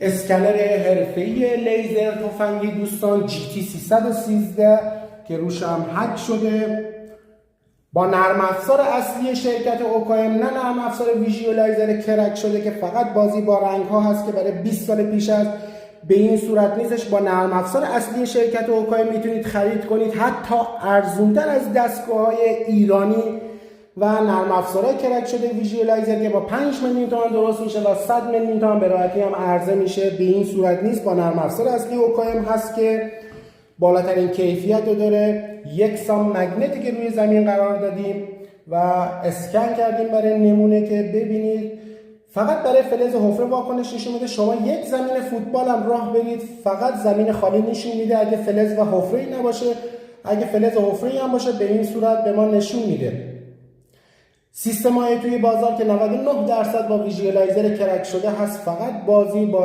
اسکنر حرفه‌ای لیزر تفنگی دوستان GT 313 که روش هم هک شده با نرم افزار اصلی شرکت اوکایم، نه نرم افزار ویژوالایزر کرک شده که فقط بازی با رنگ ها هست که برای 20 سال پیش است. به این صورت نیستش. با نرم افزار اصلی شرکت اوکایم میتونید خرید کنید، حتی ارزونتر از دستگاه‌های ایرانی و نرم افزارهای کرک شده ویژوالایزر که با 5 میلیون تومان درست میشه و 100 میلیون تومان به راحتی هم عرضه میشه. به این صورت نیست. با نرم افزار اصلی اوکایم هست که بالاترین کیفیت رو داره. یک سام مگنتی که روی زمین قرار دادیم و اسکن کردیم برای نمونه که ببینید فقط برای فلز حفره واکنش نشون میده. شما یک زمین فوتبال هم راه برید فقط زمین خالی نشون میده اگه فلز و حفره‌ای نباشه. اگه فلز و حفره‌ای هم باشه به این صورت به ما نشون میده. سیستم‌های توی بازار که 99% با ویژوالایزر کرک شده هست، فقط بازی با